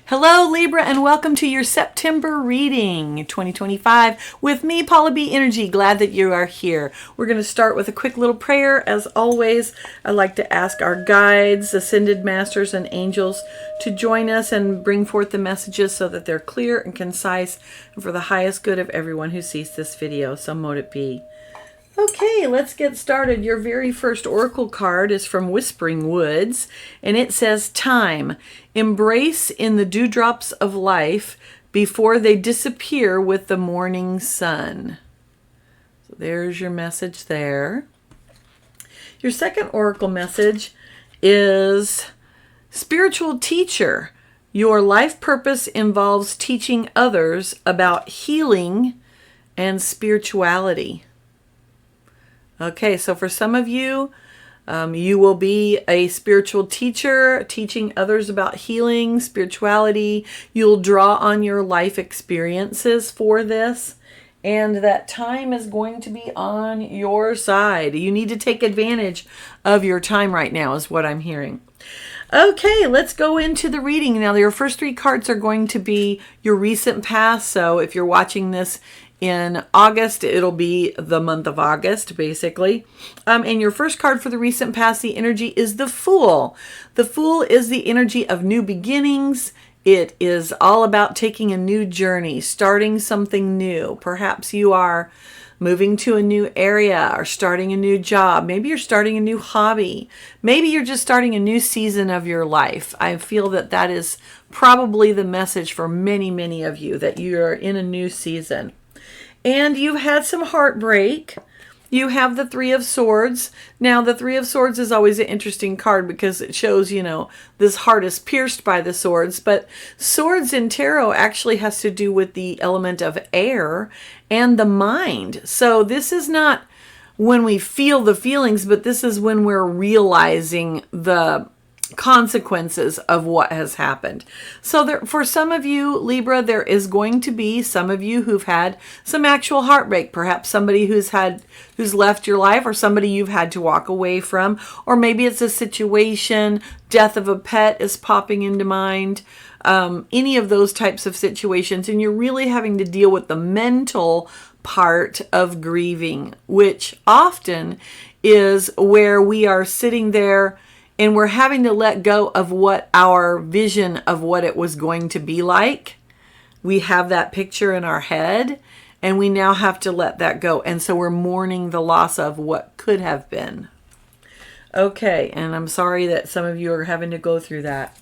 Hello Libra, and welcome to your September reading 2025 with me, Paula B Energy. Glad that you are here. We're going to start with a quick little prayer. As always, I'd like to ask our guides, ascended masters, and angels to join us and bring forth the messages so that they're clear and concise and for the highest good of everyone who sees this video. So mote it be. Okay, let's get started. Your very first oracle card is from Whispering Woods, and it says, Time. Embrace in the dewdrops of life before they disappear with the morning sun. So there's your message there. Your second oracle message is Spiritual Teacher. Your life purpose involves teaching others about healing and spirituality. Okay, so for some of you, you will be a spiritual teacher, teaching others about healing, spirituality. You'll draw on your life experiences for this, and that time is going to be on your side. You need to take advantage of your time right now, is what I'm hearing. Okay, let's go into the reading. Now, your first three cards are going to be your recent past, so if you're watching this in August, it'll be the month of August, basically. And your first card for the recent past, the energy is the Fool. The Fool is the energy of new beginnings. It is all about taking a new journey, starting something new. Perhaps you are moving to a new area or starting a new job. Maybe you're starting a new hobby. Maybe you're just starting a new season of your life. I feel that that is probably the message for many, many of you, that you're in a new season. And you've had some heartbreak. You have the Three of Swords. Now, the Three of Swords is always an interesting card because it shows, this heart is pierced by the swords. But swords in tarot actually has to do with the element of air and the mind. So this is not when we feel the feelings, but this is when we're realizing the consequences of what has happened. So there, for some of you, Libra, there is going to be some of you who've had some actual heartbreak, perhaps somebody who's left your life, or somebody you've had to walk away from, or maybe it's a situation, death of a pet is popping into mind, any of those types of situations, and you're really having to deal with the mental part of grieving, which often is where we are sitting there and we're having to let go of what our vision of what it was going to be like. We have that picture in our head, and we now have to let that go. And so we're mourning the loss of what could have been. Okay, and I'm sorry that some of you are having to go through that.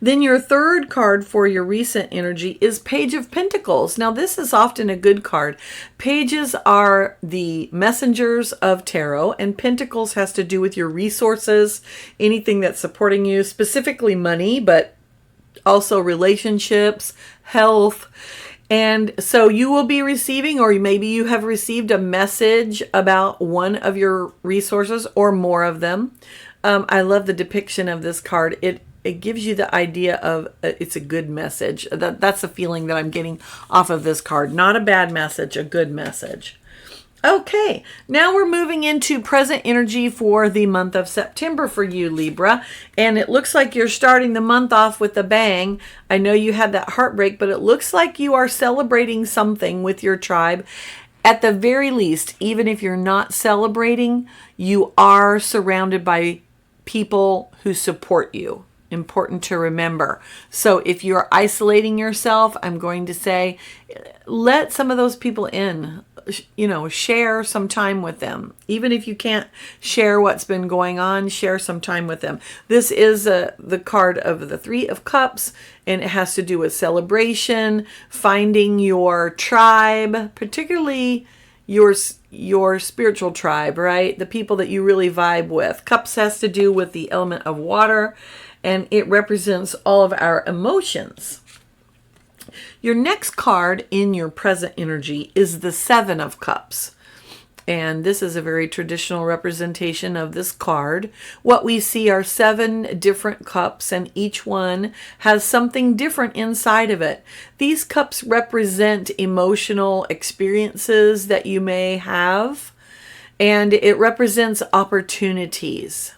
Then your third card for your recent energy is Page of Pentacles. Now, this is often a good card. Pages are the messengers of tarot, and Pentacles has to do with your resources, anything that's supporting you, specifically money, but also relationships, health. And so you will be receiving, or maybe you have received a message about one of your resources or more of them. I love the depiction of this card. It gives you the idea of it's a good message. That's the feeling that I'm getting off of this card. Not a bad message, a good message. Okay, now we're moving into present energy for the month of September for you, Libra. And it looks like you're starting the month off with a bang. I know you had that heartbreak, but it looks like you are celebrating something with your tribe. At the very least, even if you're not celebrating, you are surrounded by people who support you. Important to remember. So if you're isolating yourself, I'm going to say, let some of those people in, share some time with them. Even if you can't share what's been going on, share some time with them. This is the card of the Three of Cups, and it has to do with celebration, finding your tribe, particularly your spiritual tribe, right? The people that you really vibe with. Cups has to do with the element of water, and it represents all of our emotions. Your next card in your present energy is the Seven of Cups. And this is a very traditional representation of this card. What we see are 7 different cups, and each one has something different inside of it. These cups represent emotional experiences that you may have, and it represents opportunities.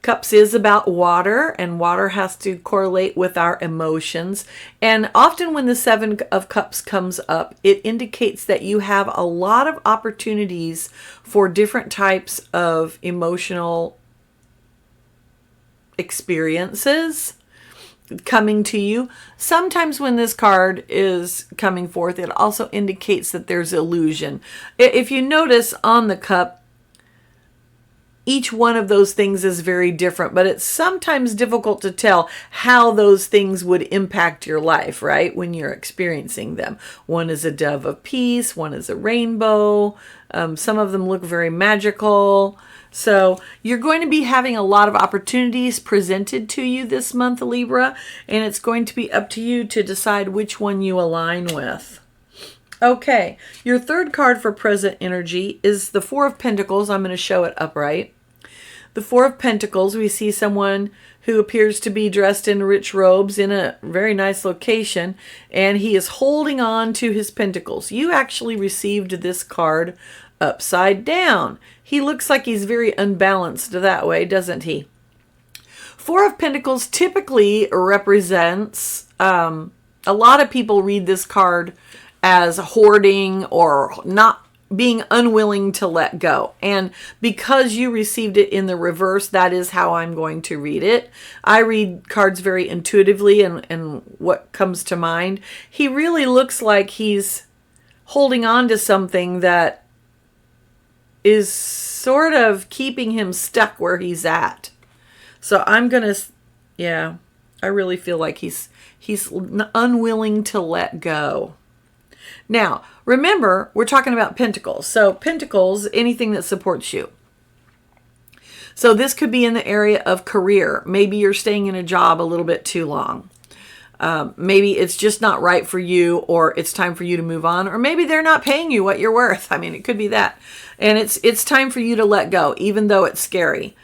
Cups is about water, and water has to correlate with our emotions. And often when the Seven of Cups comes up, it indicates that you have a lot of opportunities for different types of emotional experiences coming to you. Sometimes when this card is coming forth, it also indicates that there's illusion. If you notice on the cup, each one of those things is very different, but it's sometimes difficult to tell how those things would impact your life, right? When you're experiencing them. One is a dove of peace, one is a rainbow. Some of them look very magical. So you're going to be having a lot of opportunities presented to you this month, Libra, and it's going to be up to you to decide which one you align with. Okay, your third card for present energy is the Four of Pentacles. I'm going to show it upright. The Four of Pentacles, we see someone who appears to be dressed in rich robes in a very nice location, and he is holding on to his pentacles. You actually received this card upside down. He looks like he's very unbalanced that way, doesn't he? Four of Pentacles typically represents, a lot of people read this card as hoarding or not being unwilling to let go. And because you received it in the reverse, that is how I'm going to read it. I read cards very intuitively and what comes to mind. He really looks like he's holding on to something that is sort of keeping him stuck where he's at. So I'm going to, yeah, I really feel like he's unwilling to let go. Now, remember, we're talking about pentacles. So pentacles, anything that supports you. So this could be in the area of career. Maybe you're staying in a job a little bit too long. Maybe it's just not right for you, or it's time for you to move on, or maybe they're not paying you what you're worth. I mean, it could be that. And it's time for you to let go, even though it's scary.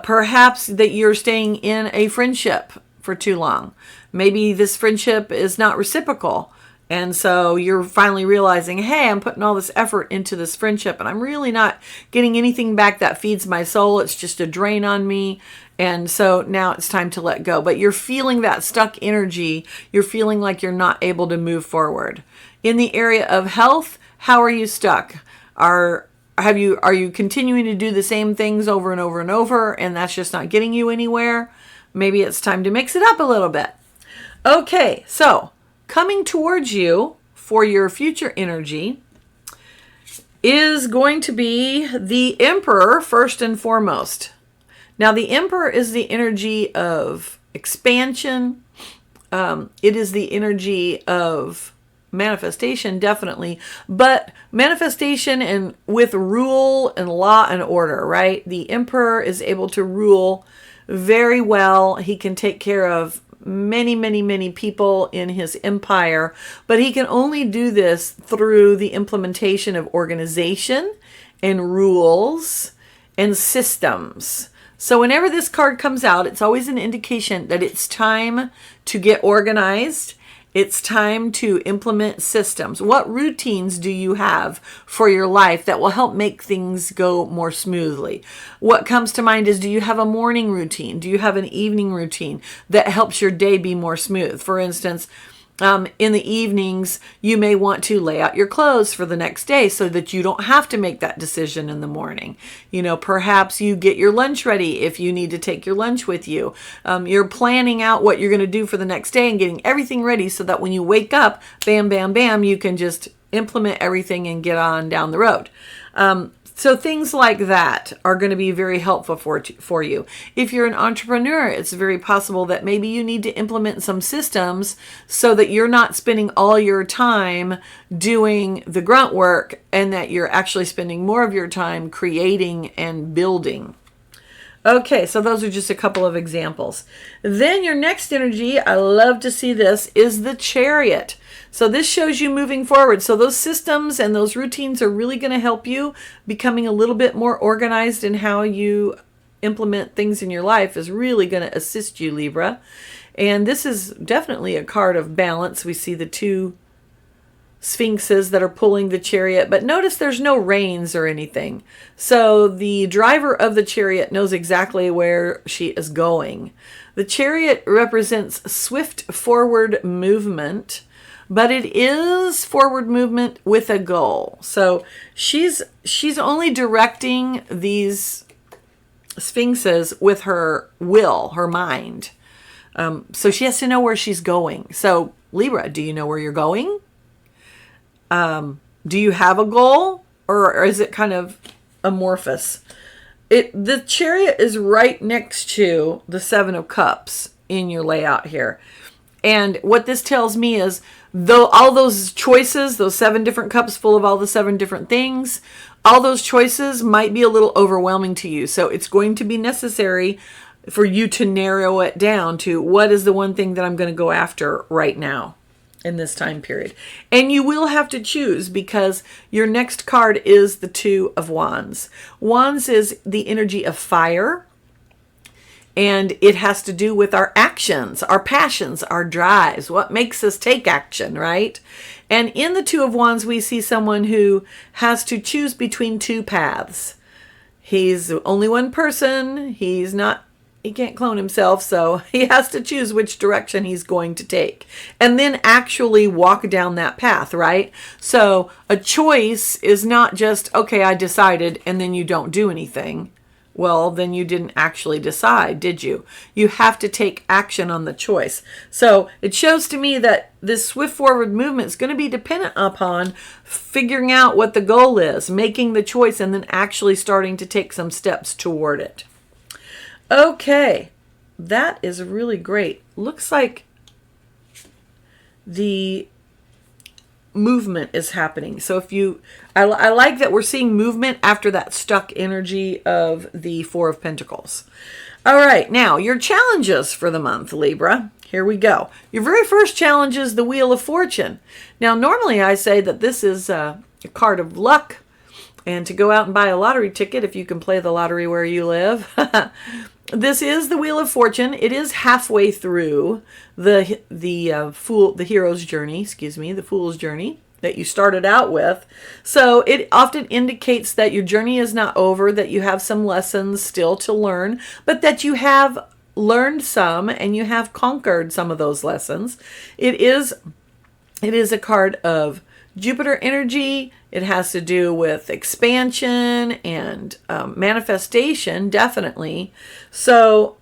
Perhaps that you're staying in a friendship for too long. Maybe this friendship is not reciprocal. And so you're finally realizing, hey, I'm putting all this effort into this friendship and I'm really not getting anything back that feeds my soul. It's just a drain on me. And so now it's time to let go. But you're feeling that stuck energy. You're feeling like you're not able to move forward. In the area of health, how are you stuck? Are you continuing to do the same things over and over and over, and that's just not getting you anywhere? Maybe it's time to mix it up a little bit. Okay, so coming towards you for your future energy is going to be the Emperor first and foremost. Now, the Emperor is the energy of expansion. It is the energy of manifestation, definitely, but manifestation and with rule and law and order, right? The Emperor is able to rule very well. He can take care of many people in his empire, but he can only do this through the implementation of organization and rules and systems. So whenever this card comes out, it's always an indication that it's time to get organized. It's time to implement systems. What routines do you have for your life that will help make things go more smoothly? What comes to mind is, do you have a morning routine? Do you have an evening routine that helps your day be more smooth? For instance, in the evenings, you may want to lay out your clothes for the next day so that you don't have to make that decision in the morning. You know, perhaps you get your lunch ready if you need to take your lunch with you. You're planning out what you're going to do for the next day and getting everything ready so that when you wake up, bam, bam, bam, you can just implement everything and get on down the road. So things like that are going to be very helpful for you. If you're an entrepreneur, it's very possible that maybe you need to implement some systems so that you're not spending all your time doing the grunt work and that you're actually spending more of your time creating and building. Okay, so those are just a couple of examples. Then your next energy, I love to see this, is the Chariot. So this shows you moving forward. So those systems and those routines are really going to help you becoming a little bit more organized in how you implement things in your life is really going to assist you, Libra. And this is definitely a card of balance. We see the two sphinxes that are pulling the chariot, but notice there's no reins or anything. So the driver of the chariot knows exactly where she is going. The chariot represents swift forward movement, but it is forward movement with a goal. So she's only directing these sphinxes with her will, her mind. So she has to know where she's going. So Libra, do you know where you're going? Do you have a goal, or is it kind of amorphous? The chariot is right next to the Seven of Cups in your layout here. And what this tells me is, though all those choices, those 7 different cups full of all the 7 different things, all those choices might be a little overwhelming to you. So it's going to be necessary for you to narrow it down to what is the one thing that I'm going to go after right now in this time period. And you will have to choose, because your next card is the Two of Wands. Wands is the energy of fire, and it has to do with our actions, our passions, our drives, what makes us take action, right? And in the Two of Wands, we see someone who has to choose between 2 paths. He's only one person. He can't clone himself, so he has to choose which direction he's going to take and then actually walk down that path, right? So a choice is not just, okay, I decided, and then you don't do anything. Well, then you didn't actually decide, did you? You have to take action on the choice. So it shows to me that this swift forward movement is going to be dependent upon figuring out what the goal is, making the choice, and then actually starting to take some steps toward it. Okay, that is really great. Looks like the movement is happening. So I like that we're seeing movement after that stuck energy of the Four of Pentacles. All right, now your challenges for the month, Libra. Here we go. Your very first challenge is the Wheel of Fortune. Now, normally I say that this is a card of luck, and to go out and buy a lottery ticket if you can play the lottery where you live. This is the Wheel of Fortune. It is halfway through the hero's journey, the fool's journey that you started out with. So it often indicates that your journey is not over, that you have some lessons still to learn, but that you have learned some and you have conquered some of those lessons. It is a card of Jupiter energy. It has to do with expansion and manifestation, definitely. So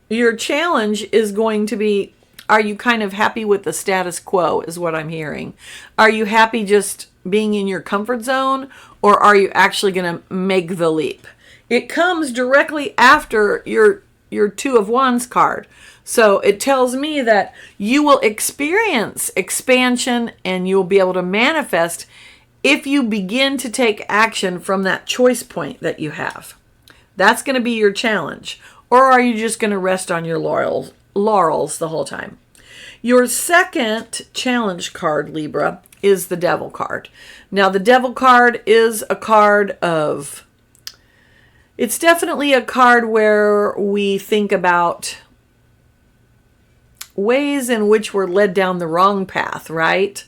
your challenge is going to be, are you kind of happy with the status quo, is what I'm hearing. Are you happy just being in your comfort zone, or are you actually going to make the leap? It comes directly after your Two of Wands card. So it tells me that you will experience expansion and you'll be able to manifest if you begin to take action from that choice point that you have. That's going to be your challenge. Or are you just going to rest on your laurels the whole time? Your second challenge card, Libra, is the Devil card. Now, the Devil card is a card of... It's definitely a card where we think about ways in which we're led down the wrong path, right?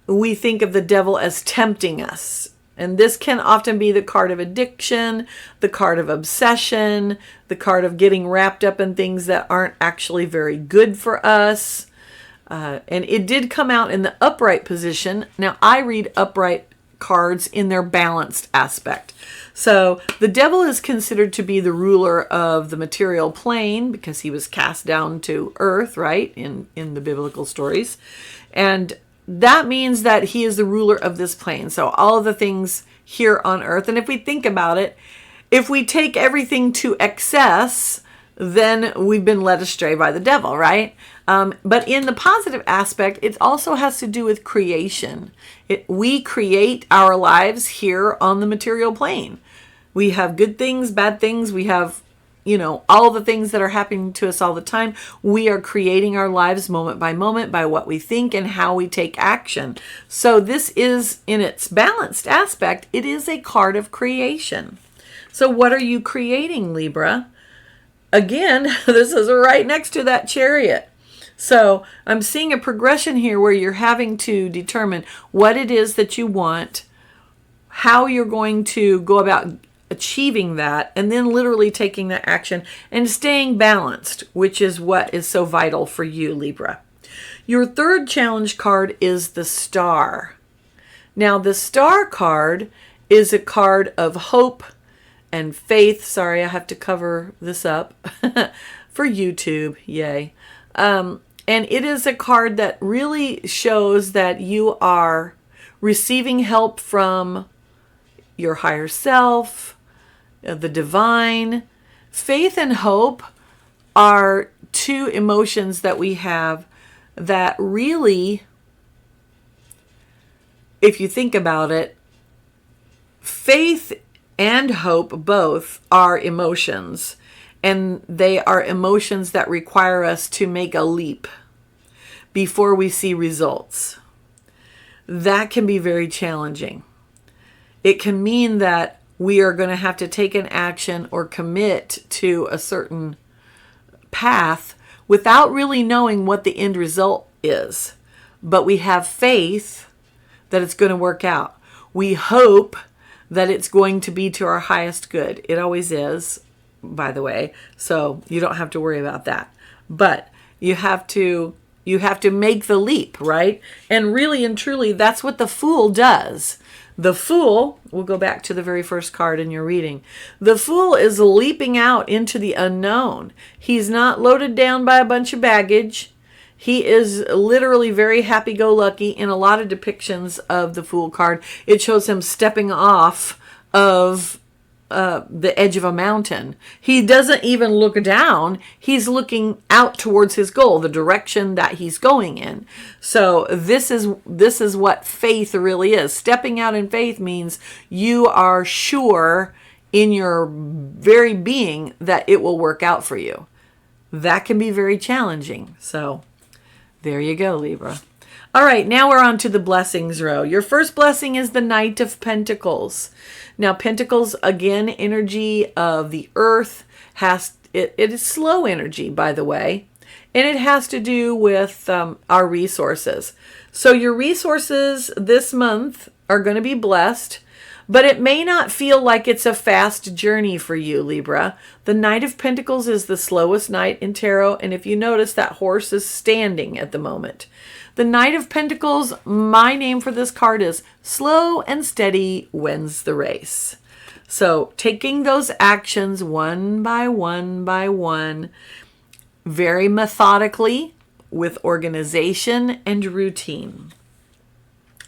We think of the devil as tempting us. And this can often be the card of addiction, the card of obsession, the card of getting wrapped up in things that aren't actually very good for us. And it did come out in the upright position. Now, I read upright cards in their balanced aspect. So the devil is considered to be the ruler of the material plane because he was cast down to earth, right, in the biblical stories. And that means that he is the ruler of this plane. So all of the things here on earth. And if we think about it, if we take everything to excess, then we've been led astray by the devil, right? But in the positive aspect, it also has to do with creation. We create our lives here on the material plane. We have good things, bad things. We have, all the things that are happening to us all the time. We are creating our lives moment by moment by what we think and how we take action. So this is, in its balanced aspect, it is a card of creation. So what are you creating, Libra? Again, this is right next to that Chariot. So I'm seeing a progression here where you're having to determine what it is that you want, how you're going to go about achieving that, and then literally taking that action and staying balanced, which is what is so vital for you, Libra. Your third challenge card is the Star. Now, the Star card is a card of hope and faith. Sorry, I have to cover this up for YouTube. Yay. And it is a card that really shows that you are receiving help from your higher self, the divine. Faith and hope are two emotions that we have that really, if you think about it, faith and hope both are emotions, and they are emotions that require us to make a leap before we see results. That can be very challenging. It can mean that we are going to have to take an action or commit to a certain path without really knowing what the end result is. But we have faith that it's going to work out. We hope that it's going to be to our highest good. It always is, by the way, so you don't have to worry about that. But you have to make the leap, right? And really and truly, that's what the Fool does. The Fool, we'll go back to the very first card in your reading. The Fool is leaping out into the unknown. He's not loaded down by a bunch of baggage. He is literally very happy-go-lucky. In a lot of depictions of the Fool card, it shows him stepping off of the edge of a mountain. He doesn't even look down. He's looking out towards his goal, the direction that he's going in. So this is what faith really is. Stepping out in faith means you are sure in your very being that it will work out for you. That can be very challenging. So there you go, Libra. All right, now we're on to the blessings row. Your first blessing is the Knight of Pentacles. Now, Pentacles, again, energy of the earth, it is slow energy, by the way, and it has to do with our resources. So your resources this month are going to be blessed, but it may not feel like it's a fast journey for you, Libra. The Knight of Pentacles is the slowest knight in tarot, and if you notice, that horse is standing at the moment. The Knight of Pentacles, my name for this card is slow and steady wins the race. So taking those actions one by one, very methodically, with organization and routine.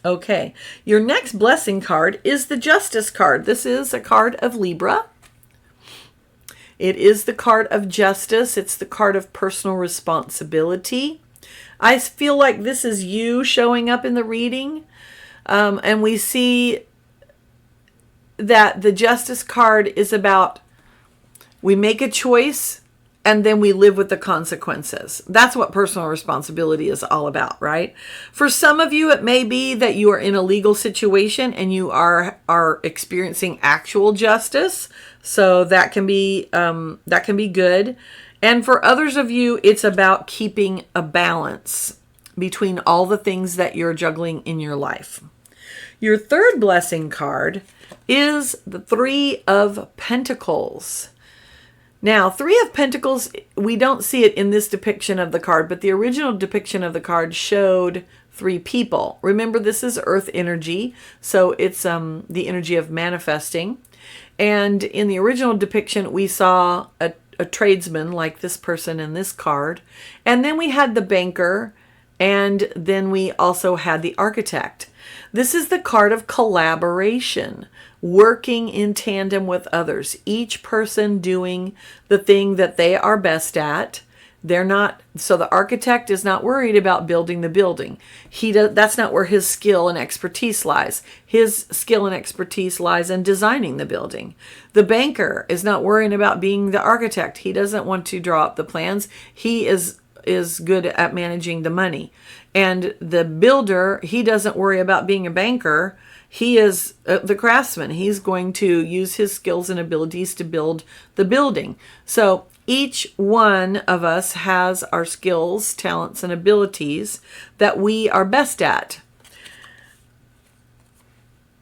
Okay, your next blessing card is the Justice card. This is a card of Libra. It is the card of justice. It's the card of personal responsibility. I feel like this is you showing up in the reading. And we see that the Justice card is about we make a choice and then we live with the consequences. That's what personal responsibility is all about, right? For some of you, it may be that you are in a legal situation and you are experiencing actual justice. So that can be good. And for others of you, it's about keeping a balance between all the things that you're juggling in your life. Your third blessing card is the Three of Pentacles. Now, Three of Pentacles, we don't see it in this depiction of the card, but the original depiction of the card showed three people. Remember, this is earth energy, so it's the energy of manifesting. And in the original depiction, we saw a tradesman like this person in this card. And then we had the banker, and then we also had the architect. This is the card of collaboration, working in tandem with others, each person doing the thing that they are best at. So the architect is not worried about building the building. That's not where his skill and expertise lies. His skill and expertise lies in designing the building. The banker is not worrying about being the architect. He doesn't want to draw up the plans. He is good at managing the money. And the builder, he doesn't worry about being a banker. He is the craftsman. He's going to use his skills and abilities to build the building. So Each one of us has our skills, talents, and abilities that we are best at.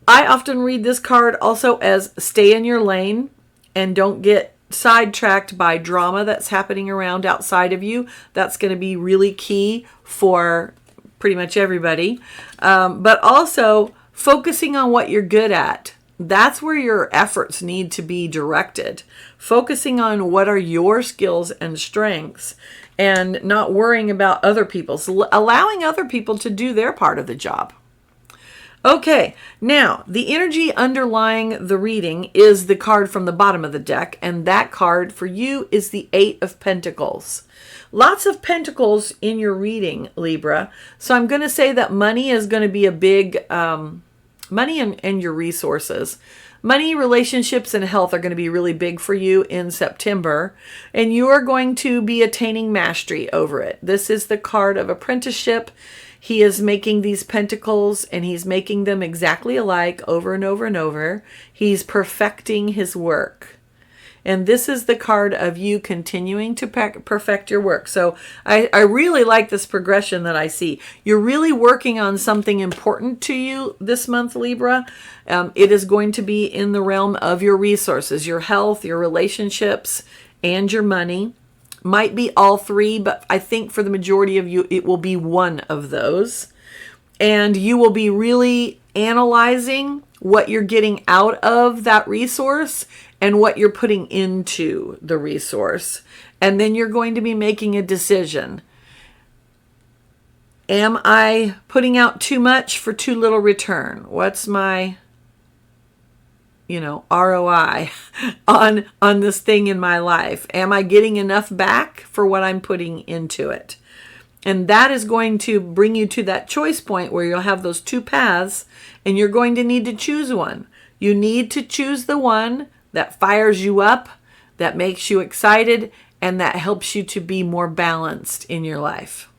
I often read this card also as stay in your lane and don't get sidetracked by drama that's happening around outside of you. That's going to be really key for pretty much everybody. But also focusing on what you're good at. That's where your efforts need to be directed. Focusing on what are your skills and strengths and not worrying about other people's, allowing other people to do their part of the job. Okay, now the energy underlying the reading is the card from the bottom of the deck, and that card for you is the Eight of Pentacles. Lots of pentacles in your reading, Libra. So I'm going to say that money is going to be a big, money and your resources. Money, relationships, and health are going to be really big for you in September, and you are going to be attaining mastery over it. This is the card of apprenticeship. He is making these pentacles, and he's making them exactly alike over and over and over. He's perfecting his work. And this is the card of you continuing to perfect your work. So I really like this progression that I see. You're really working on something important to you this month, Libra. It is going to be in the realm of your resources, your health, your relationships, and your money. Might be all three, but I think for the majority of you, it will be one of those. And you will be really analyzing what you're getting out of that resource and what you're putting into the resource. And then you're going to be making a decision. Am I putting out too much for too little return? What's my, ROI on this thing in my life? Am I getting enough back for what I'm putting into it? And that is going to bring you to that choice point where you'll have those two paths, and you're going to need to choose one. You need to choose the one that fires you up, that makes you excited, and that helps you to be more balanced in your life.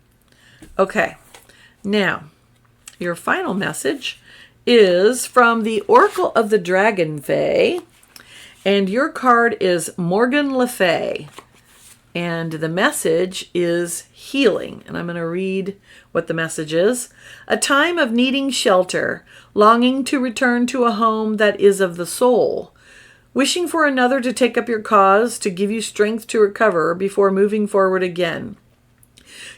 Okay, now, your final message is from the Oracle of the Dragon Fae, and your card is Morgan Le Fay. And the message is healing. And I'm going to read what the message is. A time of needing shelter, longing to return to a home that is of the soul, wishing for another to take up your cause, to give you strength to recover before moving forward again.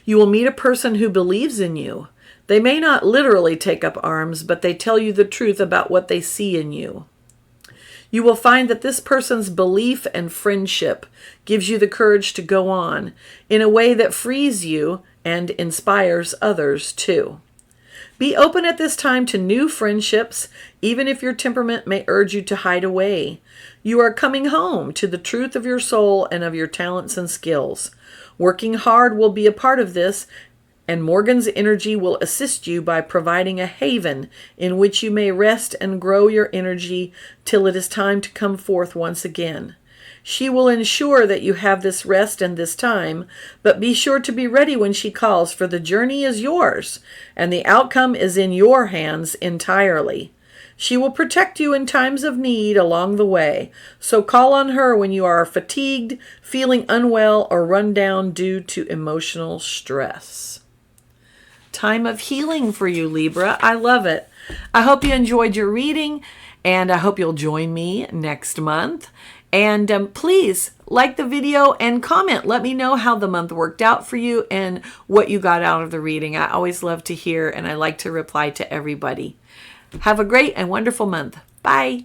You will meet a person who believes in you. They may not literally take up arms, but they tell you the truth about what they see in you. You will find that this person's belief and friendship gives you the courage to go on in a way that frees you and inspires others too. Be open at this time to new friendships, even if your temperament may urge you to hide away. You are coming home to the truth of your soul and of your talents and skills. Working hard will be a part of this, and Morgan's energy will assist you by providing a haven in which you may rest and grow your energy till it is time to come forth once again. She will ensure that you have this rest and this time, but be sure to be ready when she calls, for the journey is yours, and the outcome is in your hands entirely. She will protect you in times of need along the way, so call on her when you are fatigued, feeling unwell, or run down due to emotional stress. Time of healing for you, Libra. I love it. I hope you enjoyed your reading, and I hope you'll join me next month. And please like the video and comment. Let me know how the month worked out for you and what you got out of the reading. I always love to hear, and I like to reply to everybody. Have a great and wonderful month. Bye.